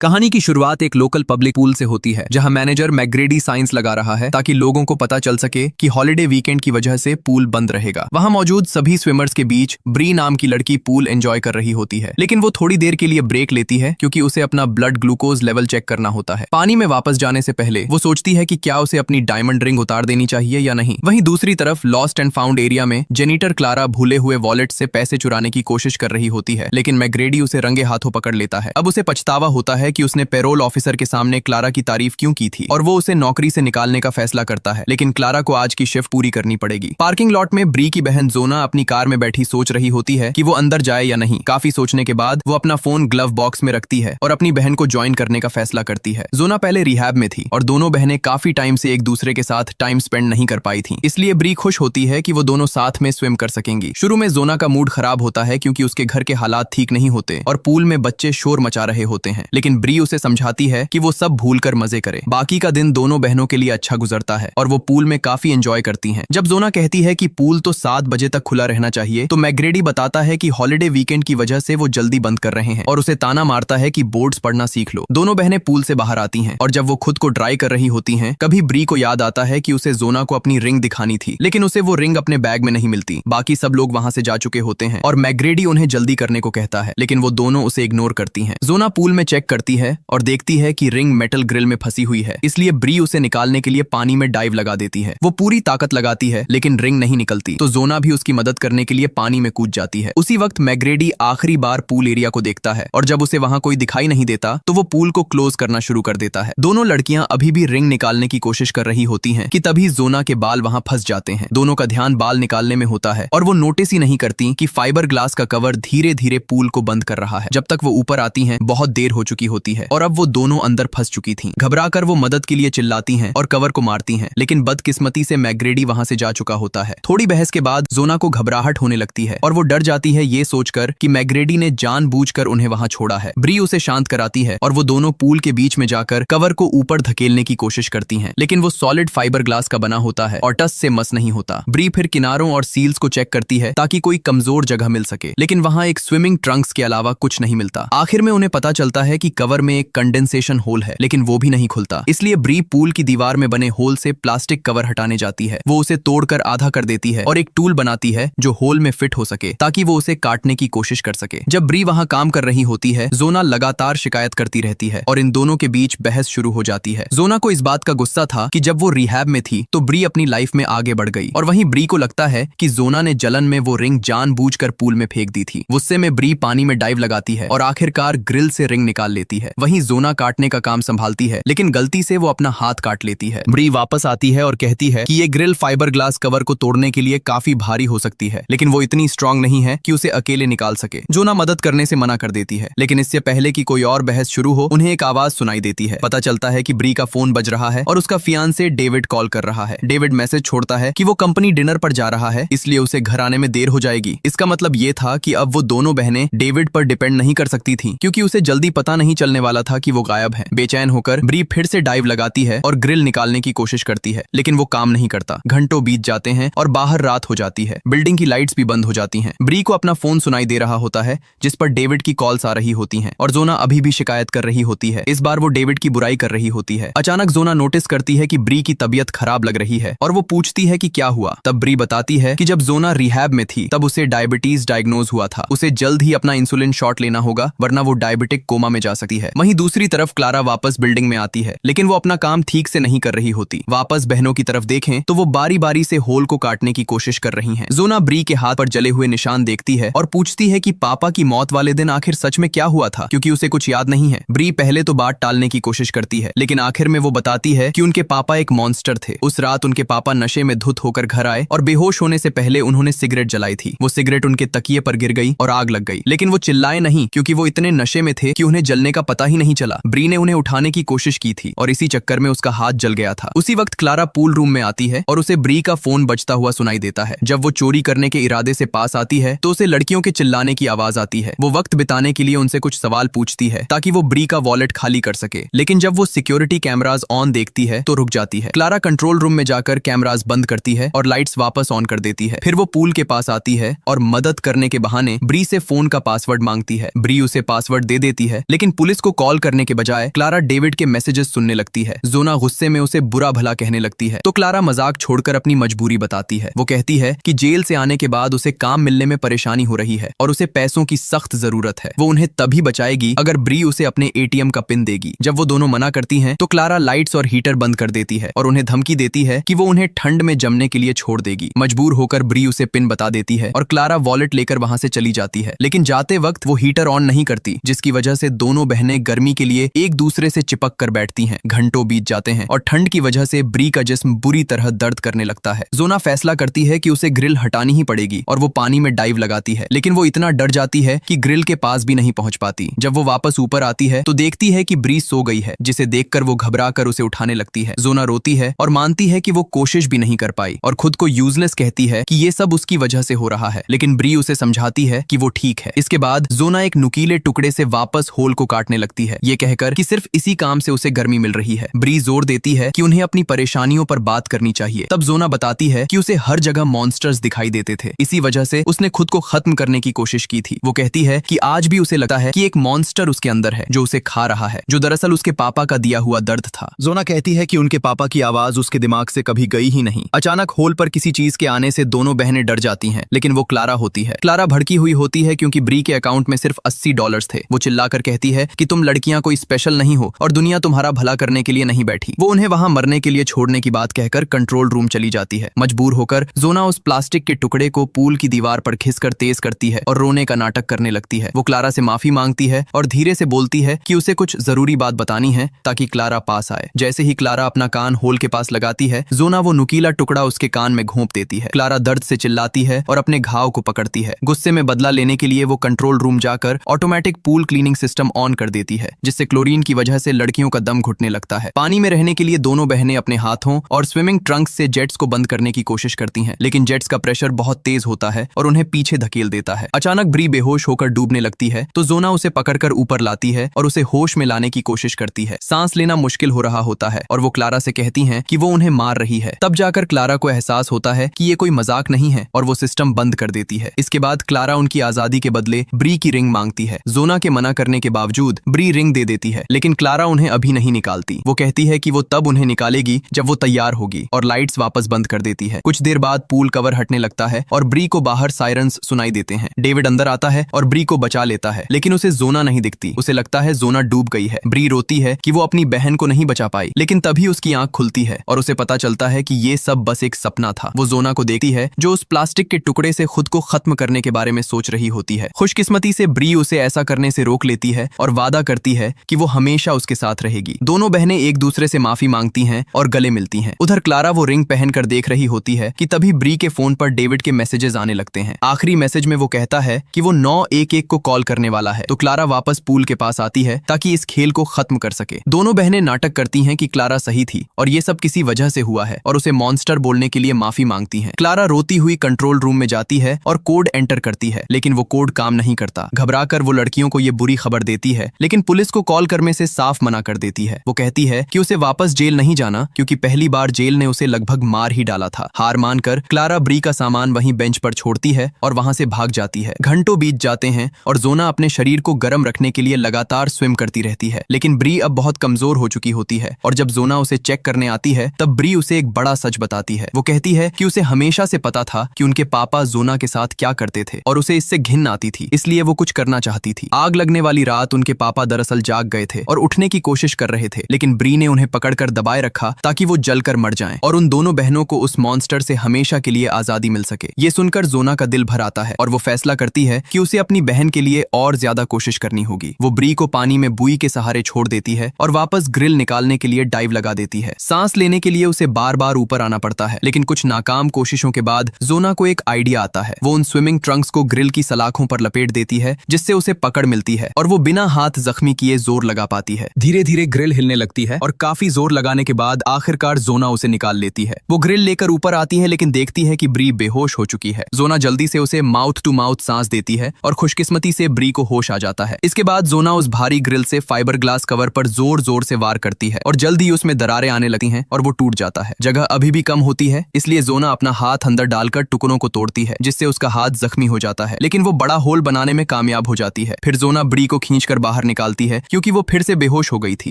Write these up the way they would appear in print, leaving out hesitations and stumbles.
कहानी की शुरुआत एक लोकल पब्लिक पूल से होती है जहां मैनेजर मैग्रेडी साइंस लगा रहा है ताकि लोगों को पता चल सके कि हॉलिडे वीकेंड की वजह से पूल बंद रहेगा। वहां मौजूद सभी स्विमर्स के बीच ब्री नाम की लड़की पूल एंजॉय कर रही होती है, लेकिन वो थोड़ी देर के लिए ब्रेक लेती है क्योंकि उसे अपना ब्लड ग्लूकोज लेवल चेक करना होता है। पानी में वापस जाने से पहले वो सोचती है कि क्या उसे अपनी डायमंड रिंग उतार देनी चाहिए या नहीं। वहीं दूसरी तरफ लॉस्ट एंड फाउंड एरिया में जेनिटर क्लारा भूले हुए वॉलेट से पैसे चुराने की कोशिश कर रही होती है, लेकिन मैग्रेडी उसे रंगे हाथों पकड़ लेता है। अब उसे पछतावा होता है कि उसने पेरोल ऑफिसर के सामने क्लारा की तारीफ क्यों की थी और वो उसे नौकरी से निकालने का फैसला करता है, लेकिन क्लारा को आज की शिफ्ट पूरी करनी पड़ेगी। पार्किंग लॉट में ब्री की बहन जोना अपनी कार में बैठी सोच रही होती है कि वो अंदर जाए या नहीं। काफी सोचने के बाद वो अपना फोन ग्लव बॉक्स में रखती है और अपनी बहन को ज्वाइन करने का फैसला करती है। जोना पहले रिहैब में थी और दोनों बहनें काफी टाइम से एक दूसरे के साथ टाइम स्पेंड नहीं कर पाई थी, इसलिए ब्री खुश होती है कि वो दोनों साथ में स्विम कर सकेंगी। शुरू में जोना का मूड खराब होता है क्योंकि उसके घर के हालात ठीक नहीं होते और पूल में बच्चे शोर मचा रहे होते हैं, लेकिन ब्री उसे समझाती है कि वो सब भूलकर मजे करे। बाकी का दिन दोनों बहनों के लिए अच्छा गुजरता है और वो पूल में काफी एंजॉय करती हैं। जब जोना कहती है कि पूल तो 7 बजे तक खुला रहना चाहिए, तो मैग्रेडी बताता है कि हॉलिडे वीकेंड की वजह से वो जल्दी बंद कर रहे हैं और उसे ताना मारता है कि बोर्ड्स पढ़ना सीख लो। दोनों बहनें पूल से बाहर आती हैं और जब वो खुद को ड्राई कर रही होती हैं, कभी ब्री को याद आता है कि उसे जोना को अपनी रिंग दिखानी थी, लेकिन उसे वो रिंग अपने बैग में नहीं मिलती। बाकी सब लोग वहां से जा चुके होते हैं और मैग्रेडी उन्हें जल्दी करने को कहता है, लेकिन वो दोनों उसे इग्नोर करती हैं। जोना पूल में चेक करती है और देखती है कि रिंग मेटल ग्रिल में फंसी हुई है, इसलिए ब्री उसे निकालने के लिए पानी में डाइव लगा देती है। वो पूरी ताकत लगाती है लेकिन रिंग नहीं निकलती, तो जोना भी उसकी मदद करने के लिए पानी में कूद जाती है। उसी वक्त मैग्रेडी आखिरी बार पूल एरिया को देखता है और जब उसे वहां कोई दिखाई नहीं देता तो वो पूल को क्लोज करना शुरू कर देता है। दोनों लड़कियां अभी भी रिंग निकालने की कोशिश कर रही होती हैं कि तभी जोना के बाल वहां फंस जाते हैं। दोनों का ध्यान बाल निकालने में होता है और वो नोटिस ही नहीं करती कि फाइबर ग्लास का कवर धीरे धीरे पूल को बंद कर रहा है। जब तक वो ऊपर आती हैं, बहुत देर हो चुकी होती है और अब वो दोनों अंदर फंस चुकी थी। घबराकर वो मदद के लिए चिल्लाती हैं और कवर को मारती हैं, लेकिन बदकिस्मती से मैग्रेडी वहां से जा चुका होता है। थोड़ी बहस के बाद जोना को घबराहट होने लगती है और वो डर जाती है ये सोचकर कि मैग्रेडी ने जानबूझकर उन्हें वहां छोड़ा है। ब्री उसे शांत कराती है और वो दोनों पूल के बीच में जाकर कवर को ऊपर धकेलने की कोशिश करती हैं, लेकिन वो सॉलिड फाइबर ग्लास का बना होता है और टस से मस नहीं होता। ब्री फिर किनारों और सील्स को चेक करती है ताकि कोई कमजोर जगह मिल सके, लेकिन वहां एक स्विमिंग ट्रंक्स के अलावा कुछ नहीं मिलता। आखिर में उन्हें पता चलता है कि कवर में एक कंडेंसेशन होल है, लेकिन वो भी नहीं खुलता, इसलिए ब्री पूल की दीवार में बने होल से प्लास्टिक कवर हटाने जाती है। वो उसे तोड़कर आधा कर देती है और एक टूल बनाती है जो होल में फिट हो सके ताकि वो उसे काटने की कोशिश कर सके। जब ब्री वहां काम कर रही होती है, जोना लगातार शिकायत करती रहती है और इन दोनों के बीच बहस शुरू हो जाती है। जोना को इस बात का गुस्सा था कि जब वो रिहैब में थी तो ब्री अपनी लाइफ में आगे बढ़ गई और वहीं ब्री को लगता है कि जोना ने जलन में वो रिंग जानबूझकर पूल में फेंक दी थी। गुस्से में ब्री पानी में डाइव लगाती है और आखिरकार ग्रिल से रिंग निकाल लेती है। वहीं जोना काटने का काम संभालती है, लेकिन गलती से वो अपना हाथ काट लेती है। ब्री वापस आती है और कहती है कि ये ग्रिल फाइबर ग्लास कवर को तोड़ने के लिए काफी भारी हो सकती है, लेकिन वो इतनी स्ट्रांग नहीं है कि उसे अकेले निकाल सके। जोना मदद करने से मना कर देती है, लेकिन इससे पहले कि कोई और बहस शुरू हो, उन्हें एक आवाज सुनाई देती है। पता चलता है कि ब्री का फोन बज रहा है और उसका फियांसे डेविड कॉल कर रहा है। डेविड मैसेज छोड़ता है कि वो कंपनी डिनर पर जा रहा है, इसलिए उसे घर आने में देर हो जाएगी। इसका मतलब ये था कि अब वो दोनों बहनें डेविड पर डिपेंड नहीं कर सकती थी, क्योंकि उसे जल्दी पता नहीं चलने वाला था कि वो गायब है। बेचैन होकर ब्री फिर से डाइव लगाती है और ग्रिल निकालने की कोशिश करती है, लेकिन वो काम नहीं करता। घंटों बीत जाते हैं और बाहर रात हो जाती है। बिल्डिंग की लाइट्स भी बंद हो जाती हैं। ब्री को अपना फोन सुनाई दे रहा होता है जिस पर डेविड की कॉल्स आ रही होती हैं और जोना अभी भी शिकायत कर रही होती है। इस बार वो डेविड की बुराई कर रही होती है। अचानक जोना नोटिस करती है कि ब्री की तबीयत खराब लग रही है और वो पूछती है कि क्या हुआ। तब ब्री बताती है कि जब जोना रिहैब में थी तब उसे डायबिटीज डायग्नोज हुआ था। उसे जल्द ही अपना इंसुलिन शॉट लेना होगा, वरना वो डायबिटिक कोमा में जा सकती है। वहीं दूसरी तरफ क्लारा वापस बिल्डिंग में आती है, लेकिन वो अपना काम ठीक से नहीं कर रही होती। वापस बहनों की तरफ देखें तो वो बारी बारी से होल को काटने की कोशिश कर रही हैं। जोना ब्री के हाथ पर जले हुए निशान देखती है और पूछती है कि पापा की मौत वाले दिन आखिर सच में क्या हुआ था, क्योंकि उसे कुछ याद नहीं है। ब्री पहले तो बात टालने की कोशिश करती है, लेकिन आखिर में वो बताती है कि उनके पापा एक मॉन्स्टर थे। उस रात उनके पापा नशे में धुत होकर घर आए और बेहोश होने से पहले उन्होंने सिगरेट जलाई थी। वो सिगरेट उनके तकिए पर गिर गई और आग लग गई, लेकिन वो चिल्लाए नहीं क्योंकि वो इतने नशे में थे कि उन्हें जलने का पता ही नहीं चला। ब्री ने उन्हें उठाने की कोशिश की थी और इसी चक्कर में उसका हाथ जल गया था। उसी वक्त क्लारा पूल रूम में आती है और उसे ब्री का फोन बजता हुआ सुनाई देता है। जब वो चोरी करने के इरादे से पास आती है तो उसे लड़कियों के चिल्लाने की आवाज आती है। वो वक्त बिताने के लिए उनसे कुछ सवाल पूछती है ताकि वो ब्री का वॉलेट खाली कर सके, लेकिन जब वो सिक्योरिटी कैमरास ऑन देखती है तो रुक जाती है। क्लारा कंट्रोल रूम में जाकर कैमरास बंद करती है और लाइट्स वापस ऑन कर देती है। फिर वो पूल के पास आती है और मदद करने के बहाने ब्री से फोन का पासवर्ड मांगती है। ब्री उसे पासवर्ड दे देती है, लेकिन पुलिस पुलिस को कॉल करने के बजाय क्लारा डेविड के मैसेजेस सुनने लगती है। जोना गुस्से में उसे बुरा भला कहने लगती है तो क्लारा मजाक छोड़कर अपनी मजबूरी बताती है। वो कहती है कि जेल से आने के बाद उसे काम मिलने में परेशानी हो रही है और उसे पैसों की सख्त जरूरत है। वो उन्हें तभी बचाएगी अगर ब्री उसे अपने एटीएम का पिन देगी। जब वो दोनों मना करती हैं तो क्लारा लाइट्स और हीटर बंद कर देती है और उन्हें धमकी देती है कि वो उन्हें ठंड में जमने के लिए छोड़ देगी। मजबूर होकर ब्री उसे पिन बता देती है और क्लारा वॉलेट लेकर वहां से चली जाती है, लेकिन जाते वक्त वो हीटर ऑन नहीं करती, जिसकी वजह से दोनों बहनें गर्मी के लिए एक दूसरे से चिपक कर बैठती हैं। घंटों बीत जाते हैं और ठंड की वजह से ब्री का जिस्म बुरी तरह दर्द करने लगता है। जोना फैसला करती है कि उसे ग्रिल हटानी ही पड़ेगी और वो पानी में डाइव लगाती है, लेकिन वो इतना डर जाती है कि ग्रिल के पास भी नहीं पहुंच पाती। जब वो वापस ऊपर आती है तो देखती है कि ब्री सो गई है, जिसे देखकर वो घबरा कर उसे उठाने लगती है। जोना रोती है और मानती है कि वो कोशिश भी नहीं कर पाई और खुद को यूजलेस कहती है कि ये सब उसकी वजह से हो रहा है, लेकिन ब्री उसे समझाती है कि वो ठीक है। इसके बाद जोना एक नुकीले टुकड़े से वापस होल को काटने लगती है, ये कहकर कि सिर्फ इसी काम से उसे गर्मी मिल रही है। ब्री जोर देती है कि उन्हें अपनी परेशानियों पर बात करनी चाहिए। तब जोना बताती है कि उसे हर जगह मॉन्स्टर्स दिखाई देते थे, इसी वजह से उसने खुद को खत्म करने की कोशिश की थी। वो कहती है कि आज भी उसे लगता है कि एक मॉन्स्टर उसके अंदर है जो उसे खा रहा है, जो दरअसल उसके पापा का दिया हुआ दर्द था। जोना कहती है कि उनके पापा की आवाज उसके दिमाग से कभी गई ही नहीं। अचानक होल पर किसी चीज के आने से दोनों बहनें डर जाती हैं, लेकिन वो क्लारा होती है। क्लारा भड़की हुई होती है क्योंकि ब्री के अकाउंट में सिर्फ $80 थे। वो चिल्लाकर कहती है कि तुम लड़कियां कोई स्पेशल नहीं हो और दुनिया तुम्हारा भला करने के लिए नहीं बैठी। वो उन्हें वहां मरने के लिए छोड़ने की बात कहकर कंट्रोल रूम चली जाती है। मजबूर होकर जोना उस प्लास्टिक के टुकड़े को पूल की दीवार पर खिसकर तेज करती है और रोने का नाटक करने लगती है। वो क्लारा से माफी मांगती है और धीरे से बोलती है कि उसे कुछ जरूरी बात बतानी है ताकि क्लारा पास आए। जैसे ही क्लारा अपना कान होल के पास लगाती है, जोना वो नुकीला टुकड़ा उसके कान में घोंप देती है। क्लारा दर्द से चिल्लाती है और अपने घाव को पकड़ती है। गुस्से में बदला लेने के लिए वो कंट्रोल रूम जाकर automatic pool cleaning system on कर देती है, जिससे क्लोरीन की वजह से लड़कियों का दम घुटने लगता है। पानी में रहने के लिए दोनों बहनें अपने हाथों और स्विमिंग ट्रंक्स से जेट्स को बंद करने की कोशिश करती हैं, लेकिन जेट्स का प्रेशर बहुत तेज होता है और उन्हें पीछे धकेल देता है। अचानक ब्री बेहोश होकर डूबने लगती है तो जोना उसे पकड़कर ऊपर लाती है और उसे होश में लाने की कोशिश करती है। सांस लेना मुश्किल हो रहा होता है और वो क्लारा से कहती हैं कि वो उन्हें मार रही है। तब जाकर क्लारा को एहसास होता है कि ये कोई मजाक नहीं है और वो सिस्टम बंद कर देती है। इसके बाद क्लारा उनकी आजादी के बदले ब्री की रिंग मांगती है। जोना के मना करने के बावजूद ब्री रिंग दे देती है, लेकिन क्लारा उन्हें अभी नहीं निकालती। वो कहती है कि वो तब उन्हें निकालेगी जब वो तैयार होगी और लाइट्स वापस बंद कर देती है। कुछ देर बाद पूल कवर हटने लगता है और ब्री को बाहर सायरन्स सुनाई देते हैं। डेविड अंदर आता है और ब्री को बचा लेता है, लेकिन उसे जोना नहीं दिखती। उसे लगता है जोना डूब गई है। ब्री रोती है कि वो अपनी बहन को नहीं बचा पाई, लेकिन तभी उसकी आंख खुलती है और उसे पता चलता है कि ये सब बस एक सपना था। वो जोना को देखती है जो उस प्लास्टिक के टुकड़े से खुद को खत्म करने के बारे में सोच रही होती है। खुशकिस्मती से ब्री उसे ऐसा करने से रोक लेती है और वादा करती है कि वो हमेशा उसके साथ रहेगी। दोनों बहनें एक दूसरे से माफी मांगती हैं और गले मिलती हैं। उधर क्लारा वो रिंग पहनकर देख रही होती है कि तभी ब्री के फोन पर डेविड के मैसेजेस आने लगते हैं। आखिरी मैसेज में वो कहता है कि वो 911 को कॉल करने वाला है, तो क्लारा वापस पूल के पास आती है ताकि इस खेल को खत्म कर सके। दोनों बहनें नाटक करती हैं कि क्लारा सही थी और ये सब किसी वजह से हुआ है और उसे मॉन्स्टर बोलने के लिए माफी मांगती हैं। क्लारा रोती हुई कंट्रोल रूम में जाती है और कोड एंटर करती है, लेकिन वो कोड काम नहीं करता। घबराकर वो लड़कियों को ये बुरी खबर देती है, लेकिन पुलिस को कॉल करने से साफ मना कर देती है। वो कहती है कि उसे वापस जेल नहीं जाना क्योंकि पहली बार जेल ने उसे लगभग मार ही डाला था। हार मानकर क्लारा ब्री का सामान वहीं बेंच पर छोड़ती है और वहां से भाग जाती है। घंटों बीत जाते हैं और जोना अपने शरीर को गर्म रखने के लिए लगातार स्विम करती रहती है, लेकिन ब्री अब बहुत कमजोर हो चुकी होती है और जब जोना उसे चेक करने आती है तब ब्री उसे एक बड़ा सच बताती है। वो कहती है कि उसे हमेशा से पता था कि उनके पापा जोना के साथ क्या करते थे और उसे इससे घिन आती थी, इसलिए वो कुछ करना चाहती थी। आग लगने वाली रात उनके पापा दरअसल जाग गए थे और उठने की कोशिश कर रहे थे, लेकिन ब्री ने उन्हें पकड़कर दबाए रखा ताकि वो जलकर मर जाएं और उन दोनों बहनों को उस मॉन्स्टर से हमेशा के लिए आजादी मिल सके। ये सुनकर जोना का दिल भर आता है और वो फैसला करती है कि उसे अपनी बहन के लिए और ज्यादा कोशिश करनी होगी। वो ब्री को पानी में बुई के सहारे छोड़ देती है और वापस ग्रिल निकालने के लिए डाइव लगा देती है। सांस लेने के लिए उसे बार बार ऊपर आना पड़ता है, लेकिन कुछ नाकाम कोशिशों के बाद जोना को एक आइडिया आता है। वो उन स्विमिंग ट्रंक्स को ग्रिल की सलाखों पर लपेट देती है, जिससे उसे पकड़ मिलती है और वो बिना हाथ जख्मी किए जोर लगा पाती है। धीरे धीरे ग्रिल हिलने लगती है और काफी जोर लगाने के बाद आखिरकार जोना उसे निकाल लेती है। वो ग्रिल लेकर ऊपर आती है, लेकिन देखती है कि ब्री बेहोश हो चुकी है। जोना जल्दी से उसे माउथ टू माउथ सांस देती है और खुशकिस्मती से ब्री को होश आ जाता है। इसके बाद जोना उस भारी ग्रिल से फाइबर ग्लास कवर पर जोर जोर से वार करती है और जल्द ही उसमें दरारें आने लगती हैं और वो टूट जाता है। जगह अभी भी कम होती है, इसलिए जोना अपना हाथ अंदर डालकर टुकड़ों को तोड़ती है, जिससे उसका हाथ जख्मी हो जाता है, लेकिन वो बड़ा होल बनाने में कामयाब हो जाती है। फिर जोना ब्री को खींचकर बाहर बाहर निकालती है क्योंकि वो फिर से बेहोश हो गई थी।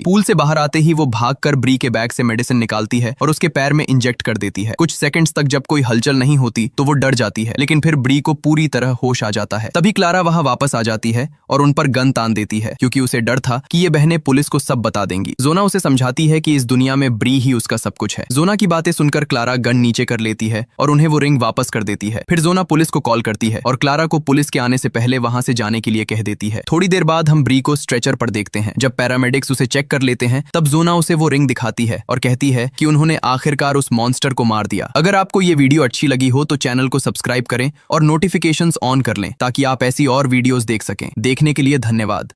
पूल से बाहर आते ही वो भागकर ब्री के बैग से मेडिसिन निकालती है और उसके पैर में इंजेक्ट कर देती है। कुछ सेकंड्स तक जब कोई हलचल नहीं होती तो वो डर जाती है, लेकिन फिर ब्री को पूरी तरह होश आ जाता है। तभी क्लारा वहां वापस आ जाती है और उन पर गन तान देती है क्योंकि उसे डर था कि ये बहनें पुलिस को सब बता देंगी। जोना उसे समझाती है कि इस दुनिया में ब्री ही उसका सब कुछ है। जोना की बातें सुनकर क्लारा गन नीचे कर लेती है और उन्हें वो रिंग वापस कर देती है। फिर जोना पुलिस को कॉल करती है और क्लारा को पुलिस के आने से पहले वहां से जाने के लिए कह देती है। थोड़ी देर बाद हम ब्री को स्ट्रेचर पर देखते हैं। जब पैरामेडिक्स उसे चेक कर लेते हैं तब जोना उसे वो रिंग दिखाती है और कहती है कि उन्होंने आखिरकार उस मॉन्स्टर को मार दिया। अगर आपको ये वीडियो अच्छी लगी हो तो चैनल को सब्सक्राइब करें और नोटिफिकेशंस ऑन कर लें ताकि आप ऐसी और वीडियोस देख सकें। देखने के लिए धन्यवाद।